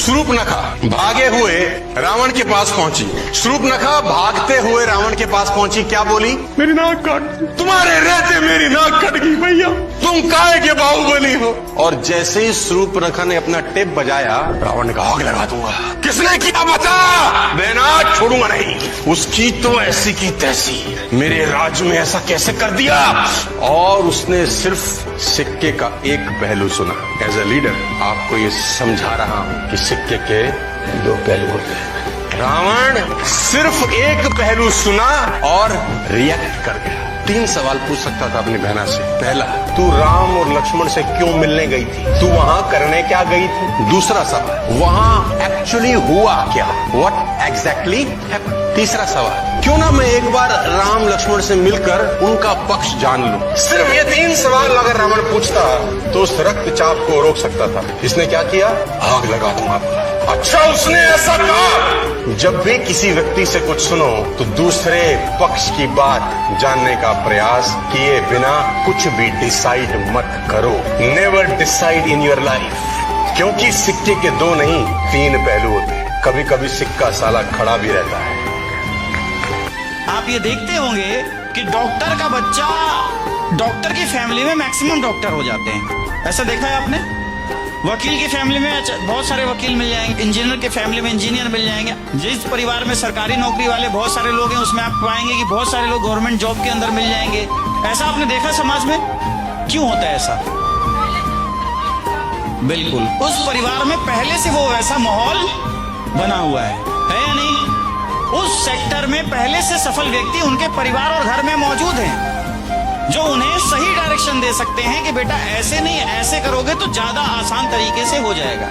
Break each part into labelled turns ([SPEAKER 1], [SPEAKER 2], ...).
[SPEAKER 1] शूर्पणखा भागे हुए रावण के पास पहुंची। शूर्पणखा भागते हुए रावण के पास पहुंची, क्या बोली? मेरी नाक काट, तुम्हारे रहते मेरी नाक कट गई भैया, तुम काहे के बाहुबली हो। और जैसे ही शूर्पणखा ने अपना टेप बजाया, रावण ने कहा आग लगा दूंगा। किसने किया? बता, मैं नाक छोड़ूंगा नहीं। उसकी तो ऐसी की तैसी, मेरे राज्य में ऐसा कैसे कर दिया। और उसने सिर्फ सिक्के का एक पहलू सुना। एज ए लीडर आपको ये समझा रहा हूं कि सिक्के के दो पहलू होते हैं। रावण सिर्फ एक पहलू सुना और रिएक्ट कर गया। 3 सवाल पूछ सकता था अपनी बहना से। पहला, तू राम और लक्ष्मण से क्यों मिलने गई थी? तू वहां करने क्या गई थी? दूसरा सवाल, वहां एक्चुअली हुआ क्या? What exactly happened? तीसरा सवाल, क्यों ना मैं एक बार राम लक्ष्मण से मिलकर उनका पक्ष जान लूं? सिर्फ ये 3 सवाल अगर रावण पूछता तो उस रक्तचाप को रोक सकता था। इसने क्या किया? आग लगा दूंगा। अच्छा, उसने ऐसा कहा। जब भी किसी व्यक्ति से कुछ सुनो तो दूसरे पक्ष की बात जानने का प्रयास किए बिना कुछ भी डिसाइड मत करो। Never decide in your life, क्योंकि सिक्के के 2 नहीं 3 पहलू होते हैं। कभी कभी सिक्का साला खड़ा भी रहता है।
[SPEAKER 2] आप ये देखते होंगे कि डॉक्टर का बच्चा डॉक्टर की फैमिली में मैक्सिमम डॉक्टर हो जाते हैं। ऐसा देखा है आपने? वकील की फैमिली में बहुत सारे वकील मिल जाएंगे, इंजीनियर की फैमिली में इंजीनियर मिल जाएंगे। जिस परिवार में सरकारी नौकरी वाले बहुत सारे लोग हैं, उसमें आप पाएंगे कि बहुत सारे लोग गवर्नमेंट जॉब के अंदर मिल जाएंगे। ऐसा आपने देखा समाज में? क्यों होता है ऐसा? बिल्कुल, उस परिवार में पहले से वो वैसा माहौल बना हुआ है या नहीं? उस सेक्टर में पहले से सफल व्यक्ति उनके परिवार और घर में मौजूद हैं, जो उन्हें सही डायरेक्शन दे सकते हैं कि बेटा ऐसे नहीं ऐसे करोगे तो ज्यादा आसान तरीके से हो जाएगा।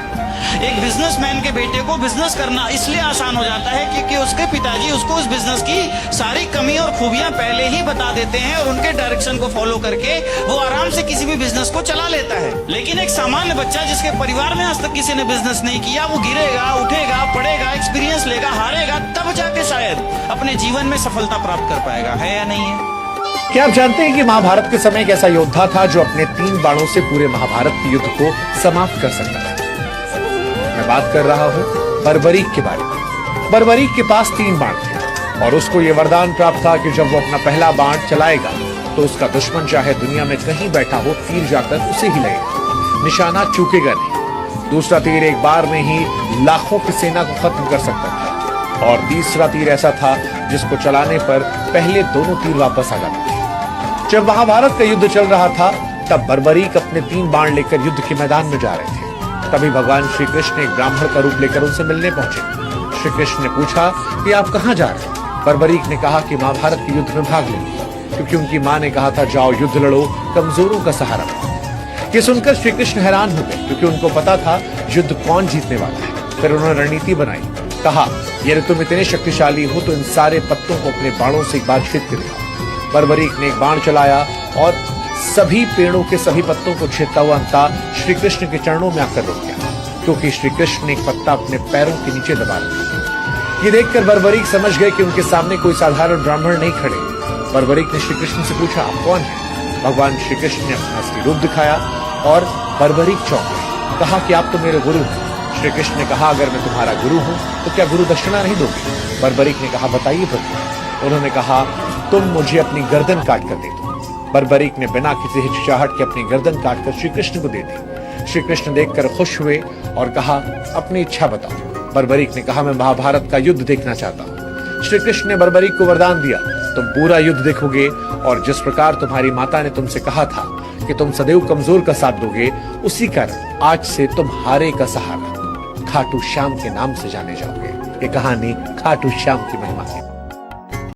[SPEAKER 2] एक बिजनेसमैन के बेटे को बिजनेस करना इसलिए आसान हो जाता है क्योंकि उसके पिताजी उसको उस बिजनेस की सारी कमी और खूबियां पहले ही बता देते हैं और उनके डायरेक्शन को फॉलो करके वो आराम से किसी भी बिजनेस को चला लेता है। लेकिन एक सामान्य बच्चा जिसके परिवार में आज तक किसी ने बिजनेस नहीं किया, वो गिरेगा, उठेगा, पढ़ेगा, एक्सपीरियंस लेगा, हारेगा, तब जाके शायद अपने जीवन में सफलता प्राप्त कर पाएगा। है या नहीं है?
[SPEAKER 3] क्या आप जानते हैं कि महाभारत के समय एक ऐसा योद्धा था जो अपने 3 बाणों से पूरे महाभारत के युद्ध को समाप्त कर सकता था? मैं बात कर रहा हूं बर्बरीक के बारे में। बर्बरीक के पास 3 बाण थे और उसको यह वरदान प्राप्त था कि जब वो अपना पहला बाण चलाएगा तो उसका दुश्मन चाहे दुनिया में कहीं बैठा हो, तीर जाकर उसे ही लगेगा, निशाना चूकेगा नहीं। दूसरा तीर एक बार में ही लाखों की सेना को खत्म कर सकता था और तीसरा तीर ऐसा था जिसको चलाने पर पहले दोनों तीर वापस आ जाते थे। जब महाभारत का युद्ध चल रहा था तब बर्बरीक अपने 3 बाण लेकर युद्ध के मैदान में जा रहे थे। तभी भगवान श्री कृष्ण एक ब्राह्मण का रूप लेकर उनसे मिलने पहुंचे। श्री कृष्ण ने पूछा कि आप कहां जा रहे हैं? बर्बरीक ने कहा कि महाभारत के युद्ध में भाग लेंगे, क्योंकि उनकी मां ने कहा था जाओ युद्ध लड़ो, कमजोरों का सहारा बनो। ये सुनकर श्री कृष्ण हैरान हो गए, क्योंकि उनको पता था युद्ध कौन जीतने वाला है। फिर उन्होंने रणनीति बनाई। कहा यदि तुम इतने शक्तिशाली हो तो इन सारे पत्तों को अपने बाणों से एक बार छेद कर दिखाओ। बर्बरीक ने एक बाण चलाया और सभी पेड़ों के सभी पत्तों को छेदता हुआ अंततः श्री कृष्ण के चरणों में आकर रुक गया, क्योंकि श्री कृष्ण ने एक पत्ता अपने पैरों के नीचे दबा दिया। ये देखकर बर्बरीक समझ गए कि उनके सामने कोई साधारण ब्राह्मण नहीं खड़े। बर्बरीक ने श्री कृष्ण से पूछा आप कौन है? भगवान श्री कृष्ण ने अपना असली रूप दिखाया और बर्बरीक चौंक गए। कहा कि आप तो मेरे गुरु हैं। श्री कृष्ण ने कहा अगर मैं तुम्हारा गुरु हूं तो क्या गुरु दक्षिणा नहीं दोगे? बर्बरीक ने कहा बताइए प्रभु। उन्होंने कहा तुम मुझे अपनी गर्दन काट कर दे दो। बर्बरीक ने बिना किसी हिचकिचाहट के अपनी गर्दन काटकर श्री कृष्ण को दे दी। श्री कृष्ण देखकर खुश हुए और कहा अपनी इच्छा बताओ। बर्बरीक ने कहा मैं महाभारत का युद्ध देखना चाहता हूँ। श्री कृष्ण ने बर्बरीक को वरदान दिया तुम पूरा युद्ध देखोगे और जिस प्रकार तुम्हारी माता ने तुमसे कहा था कि तुम सदैव कमजोर का साथ दोगे, उसी कारण आज से तुम हारे का सहारा खाटू श्याम के नाम से जाने जाओगे। ये कहानी खाटू श्याम की महिमा है।